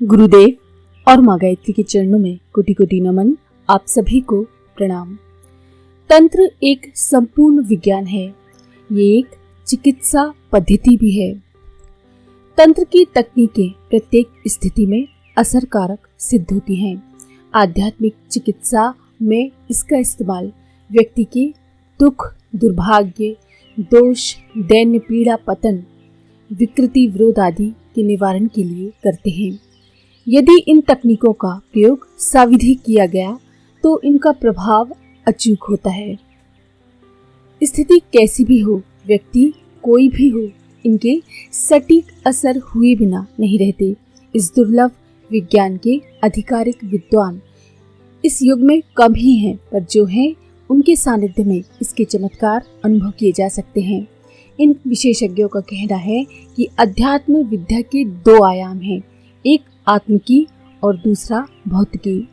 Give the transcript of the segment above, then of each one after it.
गुरुदेव और माँ गायत्री के चरणों में कोटि कोटि नमन। आप सभी को प्रणाम। तंत्र एक संपूर्ण विज्ञान है। ये एक चिकित्सा पद्धति भी है। तंत्र की तकनीकें प्रत्येक स्थिति में असरकारक सिद्ध होती हैं। आध्यात्मिक चिकित्सा में इसका इस्तेमाल व्यक्ति के दुख, दुर्भाग्य, दोष, दैन्य पीड़ा, पतन, विकृति, विरोध आदि के निवारण के लिए करते हैं। यदि इन तकनीकों का प्रयोग साविधि किया गया तो इनका प्रभाव अचूक होता है। स्थिति कैसी भी हो, व्यक्ति कोई भी हो, इनके सटीक असर हुए बिना नहीं रहते। इस दुर्लभ विज्ञान के आधिकारिक विद्वान इस युग में कम ही हैं, पर जो हैं उनके सानिध्य में इसके चमत्कार अनुभव किए जा सकते हैं। इन विशेषज्ञों का कहना है कि अध्यात्म विद्या के दो आयाम हैं, एक आत्म की और दूसरा भौतिकी।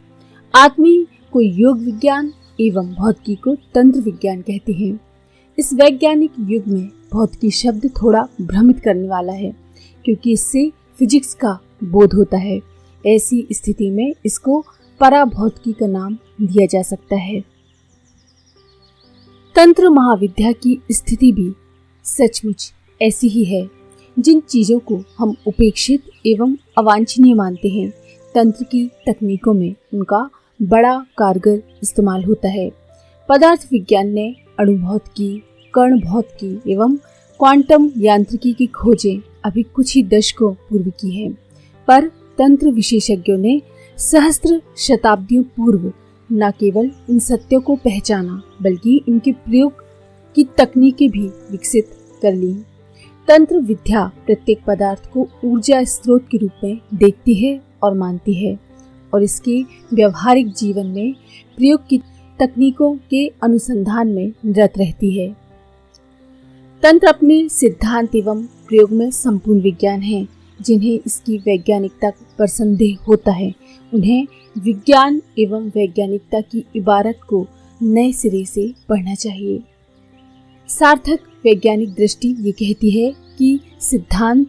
आत्मी को योग विज्ञान एवं भौतिकी को तंत्र विज्ञान कहते हैं। इस वैज्ञानिक युग में भौतिकी शब्द थोड़ा भ्रमित करने वाला है, क्योंकि इससे फिजिक्स का बोध होता है। ऐसी स्थिति में इसको पराभौतिकी का नाम दिया जा सकता है। तंत्र महाविद्या की स्थिति भी सचमुच ऐसी ही है। जिन चीजों को हम उपेक्षित एवं अवांछनीय मानते हैं, तंत्र की तकनीकों में उनका बड़ा कारगर इस्तेमाल होता है। पदार्थ विज्ञान ने अणु भौतिकी, कण भौतिकी एवं क्वांटम यांत्रिकी की खोजें अभी कुछ ही दशकों पूर्व की हैं, पर तंत्र विशेषज्ञों ने सहस्त्र शताब्दियों पूर्व न केवल इन सत्यों को पहचाना, बल्कि इनके प्रयोग की तकनीकें भी विकसित कर ली। तंत्र विद्या प्रत्येक पदार्थ को ऊर्जा स्रोत के रूप में देखती है और मानती है, और इसके व्यवहारिक जीवन में प्रयोग की तकनीकों के अनुसंधान में निरत रहती है। तंत्र अपने सिद्धांत एवं प्रयोग में संपूर्ण विज्ञान है। जिन्हें इसकी वैज्ञानिकता पर संदेह होता है, उन्हें विज्ञान एवं वैज्ञानिकता की इबारत को नए सिरे से पढ़ना चाहिए। सार्थक वैज्ञानिक दृष्टि ये कहती है कि सिद्धांत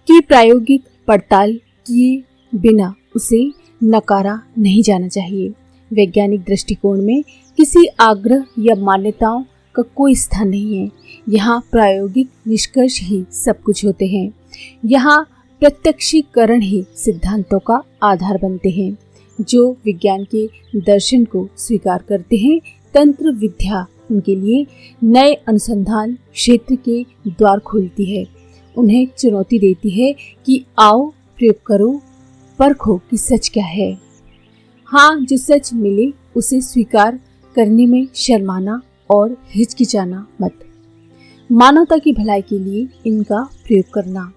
की प्रायोगिक पड़ताल किए बिना उसे नकारा नहीं जाना चाहिए। वैज्ञानिक दृष्टिकोण में किसी आग्रह या मान्यताओं का कोई स्थान नहीं है। यहाँ प्रायोगिक निष्कर्ष ही सब कुछ होते हैं। यहाँ प्रत्यक्षीकरण ही सिद्धांतों का आधार बनते हैं। जो विज्ञान के दर्शन को स्वीकार करते हैं, तंत्र विद्या उनके लिए नए अनुसंधान क्षेत्र के द्वार खोलती है। उन्हें चुनौती देती है कि आओ प्रयोग करो, परखो कि सच क्या है। हाँ, जो सच मिले उसे स्वीकार करने में शर्माना और हिचकिचाना मत। मानवता की भलाई के लिए इनका प्रयोग करना।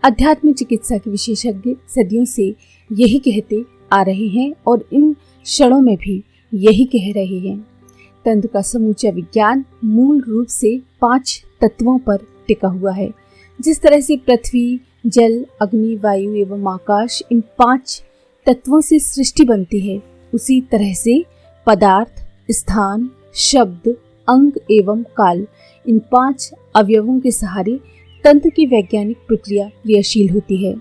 अध्यात्म चिकित्सा के विशेषज्ञ सदियों से यही कहते आ रहे हैं और इन क्षणों में भी यही कह रहे हैं। तंत्र का समूचा विज्ञान मूल रूप से 5 तत्वों पर टिका हुआ है। जिस तरह से पृथ्वी, जल, अग्नि, वायु एवं आकाश इन 5 तत्वों से सृष्टि बनती है, उसी तरह से पदार्थ, स्थान, शब्द, अंग एवं काल इन 5 अवयवों के सहारे तंत्र की वैज्ञानिक प्रक्रिया क्रियाशील होती है।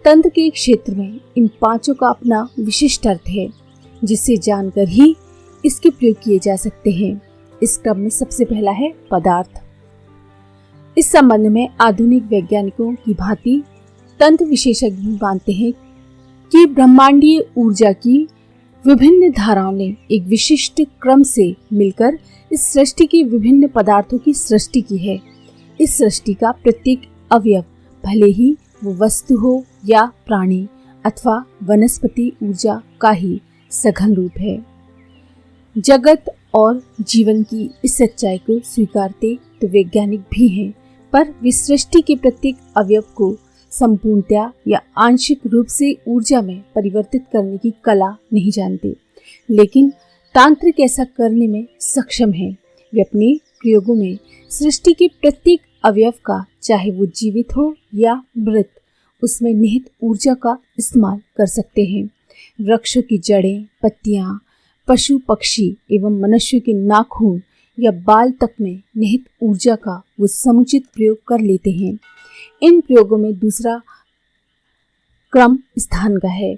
तंत्र के क्षेत्र में इन 5 का अपना विशिष्ट अर्थ है, जिसे जानकर ही इसके प्रयोग किए जा सकते हैं। इस क्रम में सबसे पहला है पदार्थ। इस संबंध में आधुनिक वैज्ञानिकों की भांति तंत्र विशेषज्ञ मानते हैं कि ब्रह्मांडीय ऊर्जा की विभिन्न धाराओं ने एक विशिष्ट क्रम से मिलकर इस सृष्टि के विभिन्न पदार्थों की सृष्टि की है। इस सृष्टि का प्रत्येक अवयव, भले ही वो वस्तु हो या प्राणी अथवा वनस्पति, ऊर्जा का ही सघन रूप है। जगत और जीवन की इस सच्चाई को स्वीकारते तो वैज्ञानिक भी हैं, पर वे सृष्टि के प्रत्येक अवयव को संपूर्णतया या आंशिक रूप से ऊर्जा में परिवर्तित करने की कला नहीं जानते। लेकिन तांत्रिक ऐसा करने में सक्षम हैं। वे अपने प्रयोगों में सृष्टि के प्रत्येक अवयव का, चाहे वो जीवित हो या मृत, उसमें निहित ऊर्जा का इस्तेमाल कर सकते हैं। वृक्षों की जड़ें, पत्तियां, पशु पक्षी एवं मनुष्य के नाखून या बाल तक में निहित ऊर्जा का वो समुचित प्रयोग कर लेते हैं। इन प्रयोगों में दूसरा क्रम स्थान का है।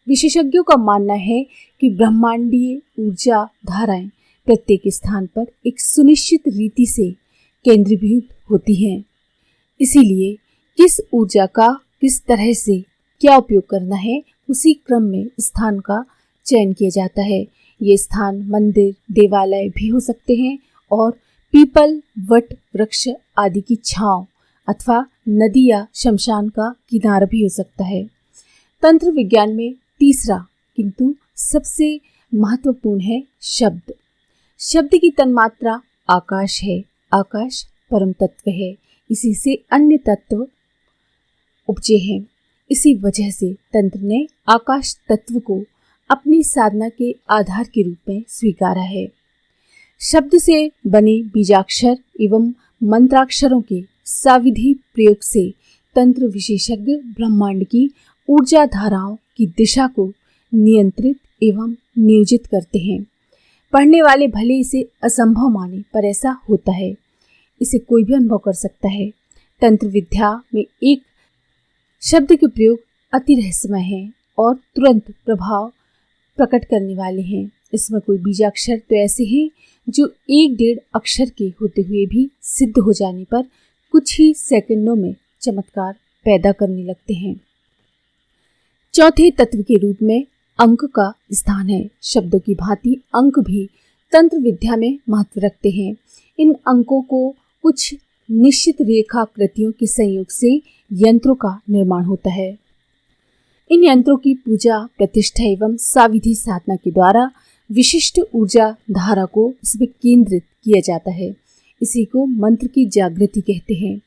विशेषज्ञों का मानना है कि ब्रह्मांडीय ऊर्जा धाराएं प्रत्येक स्थान पर एक सुनिश्चित रीति से केंद्रीभूत होती हैं। इसीलिए किस ऊर्जा का किस तरह से क्या उपयोग करना है, उसी क्रम में स्थान का चयन किया जाता है। ये स्थान मंदिर, देवालय भी हो सकते हैं और पीपल, वट वृक्ष आदि की छांव अथवा नदी या शमशान का किनारा भी हो सकता है। तंत्र विज्ञान में तीसरा किंतु सबसे महत्वपूर्ण है शब्द। शब्द की तन्मात्रा आकाश है। आकाश परम तत्व है, इसी से अन्य तत्व उपजे हैं। इसी वजह से तंत्र ने आकाश तत्व को अपनी साधना के आधार के रूप में स्वीकारा है। शब्द से बने बीजाक्षर एवं मंत्राक्षरों के साविधि प्रयोग से तंत्र विशेषज्ञ ब्रह्मांड की ऊर्जा धाराओं की दिशा को नियंत्रित एवं नियोजित करते हैं। पढ़ने वाले भले इसे असंभव माने, पर ऐसा होता है। इसे कोई भी अनुभव कर सकता है। तंत्र विद्या में एक शब्द के प्रयोग अति रहस्यमय है और तुरंत प्रभाव प्रकट करने वाले हैं। इसमें कोई बीजाक्षर तो ऐसे हैं जो 1-1.5 अक्षर के होते हुए भी सिद्ध हो जाने पर कुछ ही सेकंडों में चमत्कार पैदा करने लगते हैं। चौथे तत्व के रूप में अंक का स्थान है। शब्दों की भांति अंक भी तंत्र विद्या में महत्व रखते हैं। इन अंकों को कुछ निश्चित रेखाकृतियों के संयोग से यंत्रों का निर्माण होता है। इन यंत्रों की पूजा, प्रतिष्ठा एवं साविधि साधना के द्वारा विशिष्ट ऊर्जा धारा को इसमें केंद्रित किया जाता है। इसी को मंत्र की जागृति कहते हैं।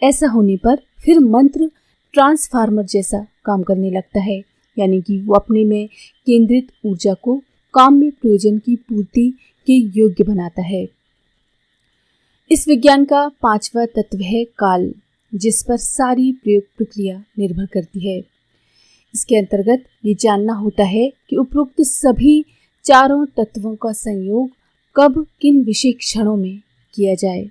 ऐसा होने पर फिर मंत्र ट्रांसफार्मर जैसा काम करने लगता है, यानी कि वो अपने में केंद्रित ऊर्जा को काम में प्रयोजन की पूर्ति के योग्य बनाता है। इस विज्ञान का 5वां तत्व है काल, जिस पर सारी प्रयोग प्रक्रिया निर्भर करती है। इसके अंतर्गत ये जानना होता है कि उपरोक्त सभी चारों तत्वों का संयोग कब किन विशेष क्षणों में किया जाए।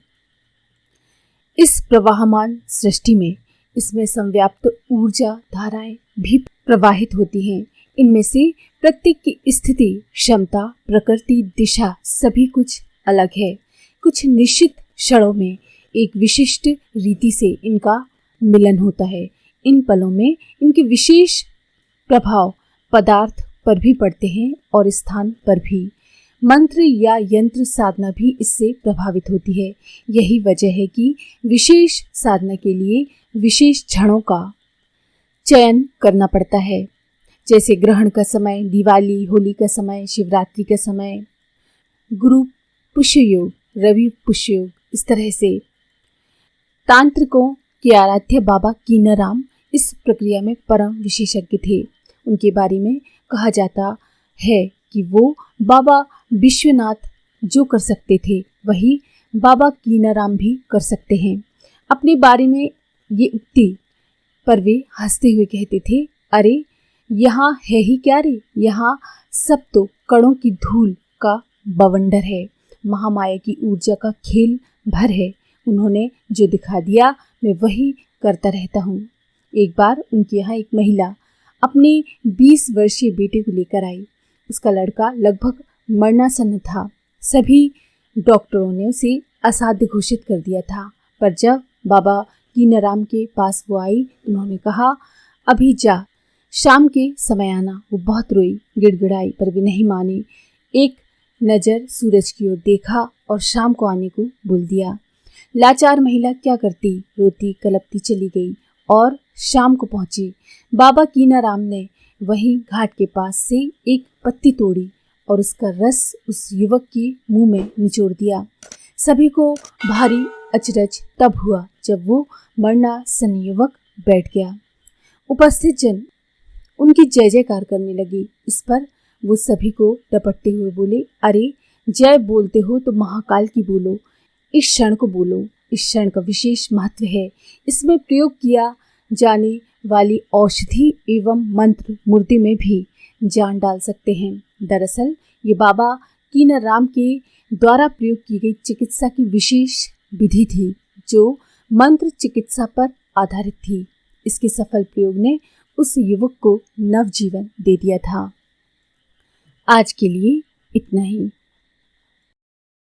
इस प्रवाहमान सृष्टि में इसमें संव्याप्त ऊर्जा धाराएं भी प्रवाहित होती हैं। इनमें से प्रत्येक की स्थिति, क्षमता, प्रकृति, दिशा सभी कुछ अलग है। कुछ निश्चित क्षणों में एक विशिष्ट रीति से इनका मिलन होता है। इन पलों में इनके विशेष प्रभाव पदार्थ पर भी पड़ते हैं और स्थान पर भी। मंत्र या यंत्र साधना भी इससे प्रभावित होती है। यही वजह है कि विशेष साधना के लिए विशेष क्षणों का चयन करना पड़ता है, जैसे ग्रहण का समय, दिवाली, होली का समय, शिवरात्रि का समय, गुरु पुष्य योग, रवि पुष्य योग। इस तरह से तांत्रिकों के आराध्य बाबा कीनाराम इस प्रक्रिया में परम विशेषज्ञ थे। उनके बारे में कहा जाता है कि वो बाबा विश्वनाथ जो कर सकते थे वही बाबा कीनाराम भी कर सकते हैं। अपने बारे में ये उक्ति पर वे हंसते हुए कहते थे, अरे यहाँ है ही क्या रे, यहाँ सब तो कणों की धूल का बवंडर है, महामाया की ऊर्जा का खेल भर है। उन्होंने जो दिखा दिया मैं वही करता रहता हूँ। एक बार उनके यहाँ एक महिला अपने 20 वर्षीय बेटे को लेकर आई। उसका लड़का लगभग मरणासन्न था। सभी डॉक्टरों ने उसे असाध्य घोषित कर दिया था, पर जब बाबा कीनाराम के पास वो आई, उन्होंने कहा, अभी जा, शाम के समय आना। वो बहुत रोई, गिड़गिड़ाई, पर वे नहीं मानी। एक नज़र सूरज की ओर देखा और शाम को आने को बोल दिया। लाचार महिला क्या करती, रोती कलपती चली गई और शाम को पहुंची। बाबा कीनाराम ने वहीं घाट के पास से एक पत्ती तोड़ी और उसका रस उस युवक के मुंह में निचोड़ दिया। सभी को भारी अचरज तब हुआ जब वो मरणासन्न युवक बैठ गया। उपस्थित जन उनकी जय जयकार करने लगी। इस पर वो सभी को डपटते हुए बोले, अरे जय बोलते हो तो महाकाल की बोलो, इस क्षण को बोलो। इस क्षण का विशेष महत्व है। इसमें प्रयोग किया जाने वाली औषधि एवं मंत्र मूर्ति में भी जान डाल सकते हैं। दरअसल ये बाबा कीनाराम के द्वारा प्रयोग की गई चिकित्सा की विशेष विधि थी, जो मंत्र चिकित्सा पर आधारित थी। इसके सफल प्रयोग ने उस युवक को नवजीवन दे दिया था। आज के लिए इतना ही।